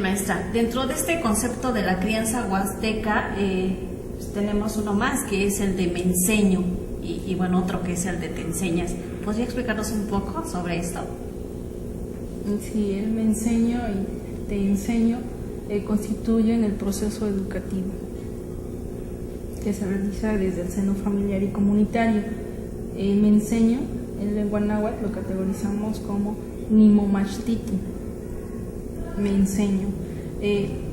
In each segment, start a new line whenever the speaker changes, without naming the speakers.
Maestra, dentro de este concepto de la crianza huasteca pues tenemos uno más que es el de me enseño y bueno, otro que es el de te enseñas. ¿Podría explicarnos un poco sobre esto?
Sí, el me enseño y te enseño constituyen el proceso educativo que se realiza desde el seno familiar y comunitario. Me enseño, en lengua náhuatl lo categorizamos como nimomachtiti, me enseño.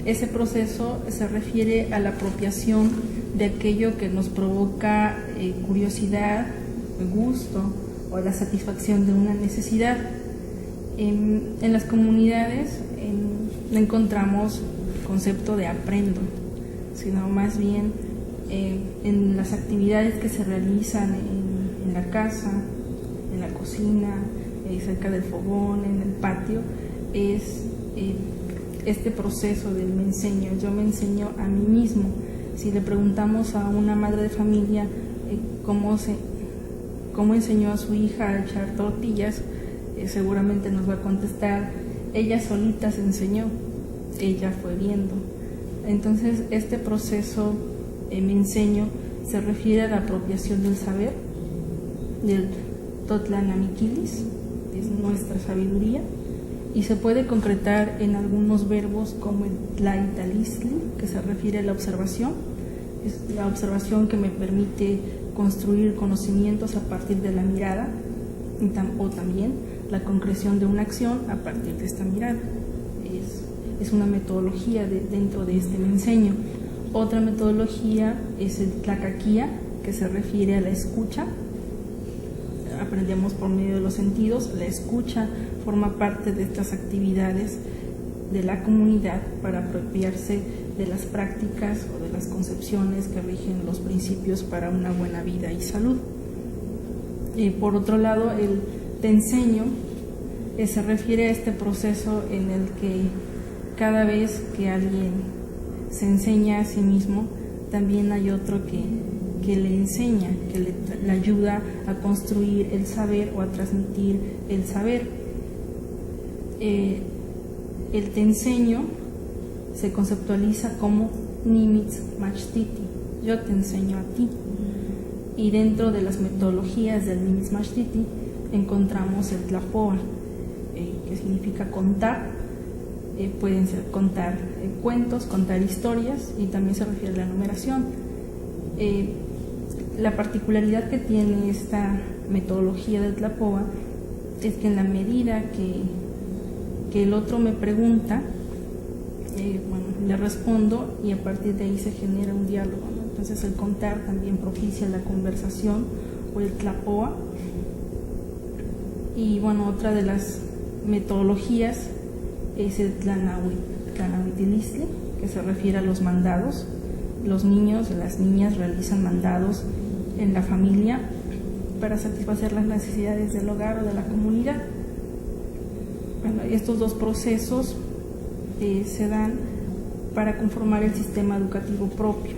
Ese proceso se refiere a la apropiación de aquello que nos provoca curiosidad, gusto o la satisfacción de una necesidad. En las comunidades no encontramos el concepto de aprendo, sino más bien en las actividades que se realizan en la casa, en la cocina, cerca del fogón, en el patio, es este proceso del me enseño. Yo me enseño a mí mismo. Si le preguntamos a una madre de familia cómo enseñó a su hija a echar tortillas, seguramente nos va a contestar, ella solita se enseñó, ella fue viendo. Entonces este proceso me enseño se refiere a la apropiación del saber, del totlanamiquilis, es nuestra sabiduría, y se puede concretar en algunos verbos como el tlaitalisli, que se refiere a la observación, es la observación que me permite construir conocimientos a partir de la mirada, o también la concreción de una acción a partir de esta mirada. Es una metodología dentro de este me enseño. Otra metodología es el tlacaquía, que se refiere a la escucha. Aprendemos por medio de los sentidos. La escucha forma parte de estas actividades de la comunidad para apropiarse de las prácticas o de las concepciones que rigen los principios para una buena vida y salud. Por otro lado, el te enseño se refiere a este proceso en el que cada vez que alguien se enseña a sí mismo, también hay otro que le enseña, que le ayuda a construir el saber o a transmitir el saber. El te enseño se conceptualiza como nimitz machtiti, yo te enseño a ti. Y dentro de las metodologías del nimitz machtiti encontramos el tlapoa, que significa contar. Pueden ser contar cuentos, contar historias, y también se refiere a la numeración. La particularidad que tiene esta metodología del tlapoa es que en la medida que el otro me pregunta, le respondo, y a partir de ahí se genera un diálogo, ¿no? Entonces el contar también propicia la conversación o el tlapoa. Y otra de las metodologías es el tlanahuitilisli, que se refiere a los mandados. Los niños y las niñas realizan mandados en la familia para satisfacer las necesidades del hogar o de la comunidad. Estos dos procesos se dan para conformar el sistema educativo propio.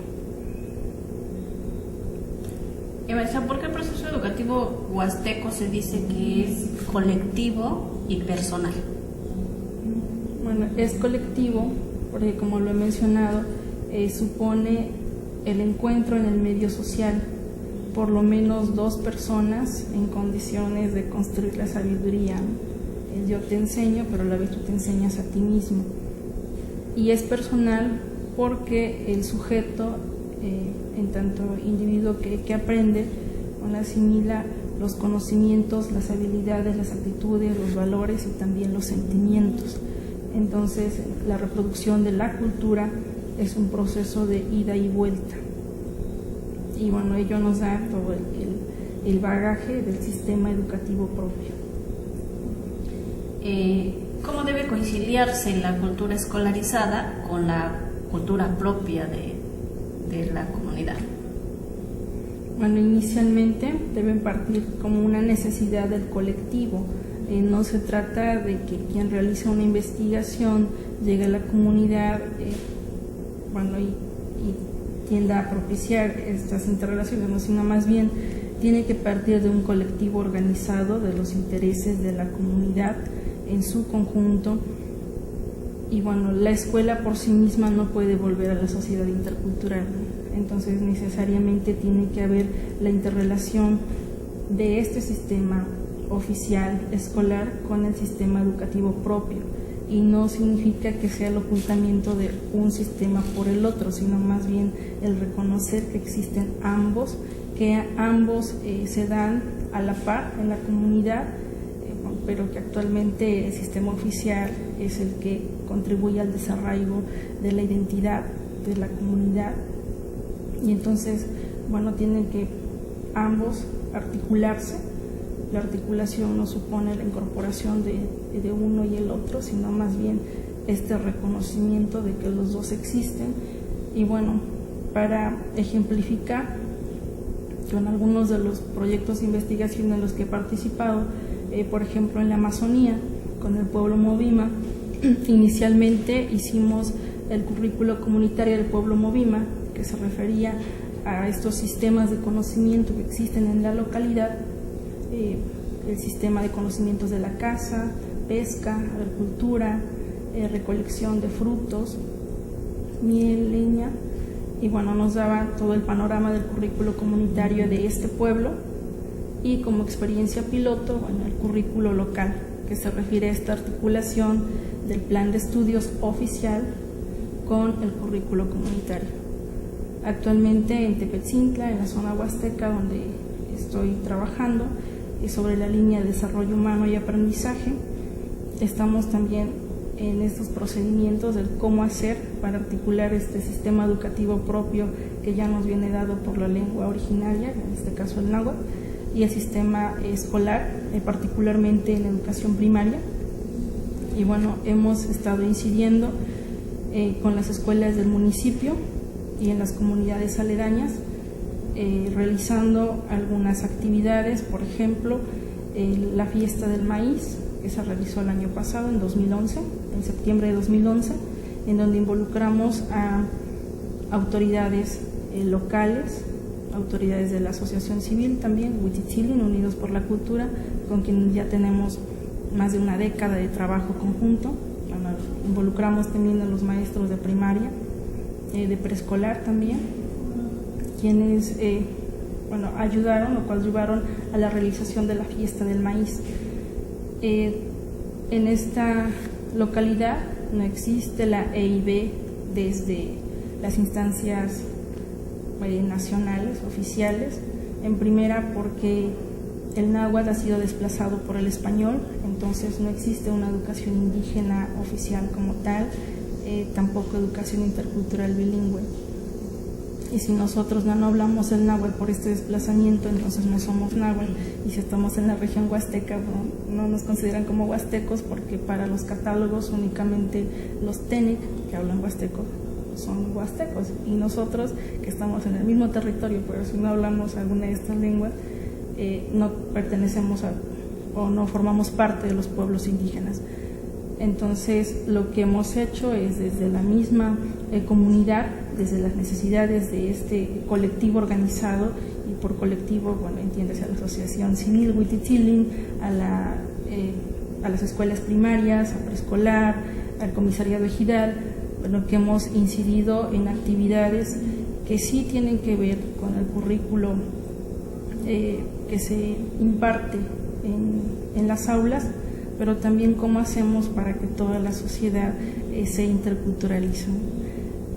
Maestra, ¿por qué el proceso educativo huasteco se dice que es colectivo y personal?
Es colectivo porque, como lo he mencionado, supone el encuentro en el medio social, por lo menos dos personas en condiciones de construir la sabiduría. Yo te enseño, pero a la vez tú te enseñas a ti mismo. Y es personal porque el sujeto, en tanto individuo que aprende, asimila los conocimientos, las habilidades, las actitudes, los valores y también los sentimientos. Entonces, la reproducción de la cultura es un proceso de ida y vuelta. Y ello nos da todo el bagaje del sistema educativo propio.
¿Cómo debe conciliarse la cultura escolarizada con la cultura propia de la comunidad?
Inicialmente deben partir como una necesidad del colectivo. No se trata de que quien realiza una investigación llegue a la comunidad y tienda a propiciar estas interrelaciones, ¿no? Sino más bien tiene que partir de un colectivo organizado de los intereses de la comunidad en su conjunto, y bueno, la escuela por sí misma no puede volver a la sociedad intercultural, entonces necesariamente tiene que haber la interrelación de este sistema oficial escolar con el sistema educativo propio, y no significa que sea el ocultamiento de un sistema por el otro, sino más bien el reconocer que existen ambos, que ambos se dan a la par en la comunidad, pero que actualmente el sistema oficial es el que contribuye al desarraigo de la identidad de la comunidad, y entonces, bueno, tienen que ambos articularse. La articulación no supone la incorporación de uno y el otro, sino más bien este reconocimiento de que los dos existen. Y bueno, para ejemplificar con algunos de los proyectos de investigación en los que he participado, por ejemplo en la Amazonía, con el pueblo Movima, inicialmente hicimos el currículo comunitario del pueblo Movima, que se refería a estos sistemas de conocimiento que existen en la localidad, el sistema de conocimientos de la caza, pesca, agricultura, recolección de frutos, miel, leña, y bueno, nos daba todo el panorama del currículo comunitario de este pueblo, y como experiencia piloto, bueno, el currículo local, que se refiere a esta articulación del plan de estudios oficial con el currículo comunitario. Actualmente en Tepetzintla, en la zona huasteca donde estoy trabajando, y sobre la línea de desarrollo humano y aprendizaje, estamos también en estos procedimientos del cómo hacer para articular este sistema educativo propio que ya nos viene dado por la lengua originaria, en este caso el náhuatl, y el sistema escolar, particularmente en la educación primaria. Y bueno, hemos estado incidiendo con las escuelas del municipio y en las comunidades aledañas, realizando algunas actividades, por ejemplo, la fiesta del maíz, que se realizó el año pasado, en 2011, en septiembre de 2011, en donde involucramos a autoridades locales, autoridades de la asociación civil también, Huitzilopochtli, Unidos por la Cultura, con quien ya tenemos más de una década de trabajo conjunto. Bueno, involucramos también a los maestros de primaria, de preescolar también, quienes ayudaron o coadyuvaron a la realización de la fiesta del maíz. En esta localidad no existe la EIB desde las instancias nacionales, oficiales, en primera porque el náhuatl ha sido desplazado por el español, entonces no existe una educación indígena oficial como tal, tampoco educación intercultural bilingüe. Y si nosotros no hablamos el náhuatl por este desplazamiento, entonces no somos náhuatl, y si estamos en la región huasteca, no nos consideran como huastecos, porque para los catálogos únicamente los TENEC que hablan huasteco son huastecos, y nosotros que estamos en el mismo territorio, pero si no hablamos alguna de estas lenguas, no pertenecemos o no formamos parte de los pueblos indígenas. Entonces, lo que hemos hecho es desde la misma comunidad, desde las necesidades de este colectivo organizado, y por colectivo, bueno, entiéndase a la asociación civil Huitzilopochtli, a las escuelas primarias, a preescolar, al comisariado ejidal, bueno, que hemos incidido en actividades que sí tienen que ver con el currículo que se imparte en las aulas, pero también cómo hacemos para que toda la sociedad se interculturalice.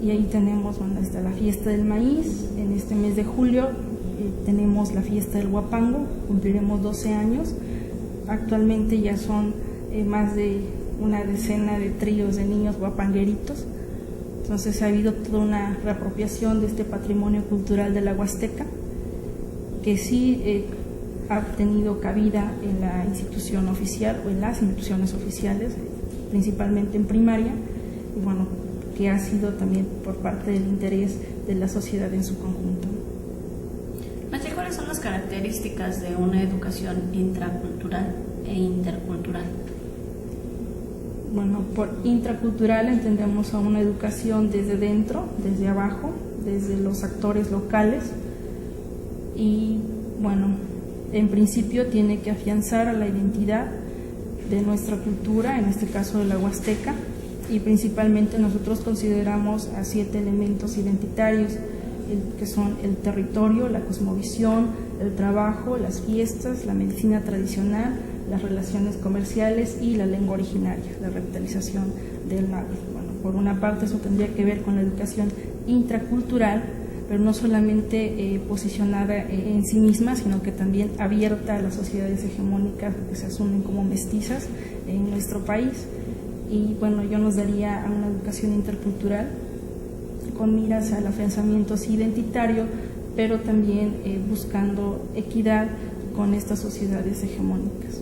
Y ahí tenemos, bueno, está la fiesta del maíz, en este mes de julio tenemos la fiesta del huapango, cumpliremos 12 años, actualmente ya son más de una decena de tríos de niños huapangueritos, entonces ha habido toda una reapropiación de este patrimonio cultural de la Huasteca, que sí ha tenido cabida en la institución oficial o en las instituciones oficiales, principalmente en primaria, y bueno, que ha sido también por parte del interés de la sociedad en su conjunto.
Maestra, ¿cuáles son las características de una educación intracultural e intercultural?
Bueno, por intracultural entendemos a una educación desde dentro, desde abajo, desde los actores locales, y bueno, en principio tiene que afianzar a la identidad de nuestra cultura, en este caso de la Huasteca, y principalmente nosotros consideramos a 7 elementos identitarios, que son el territorio, la cosmovisión, el trabajo, las fiestas, la medicina tradicional, las relaciones comerciales y la lengua originaria, la revitalización del náhuatl. Bueno, por una parte eso tendría que ver con la educación intracultural, pero no solamente posicionada en sí misma, sino que también abierta a las sociedades hegemónicas que se asumen como mestizas en nuestro país. Y bueno, yo nos daría a una educación intercultural con miras al afianzamiento identitario, pero también buscando equidad con estas sociedades hegemónicas.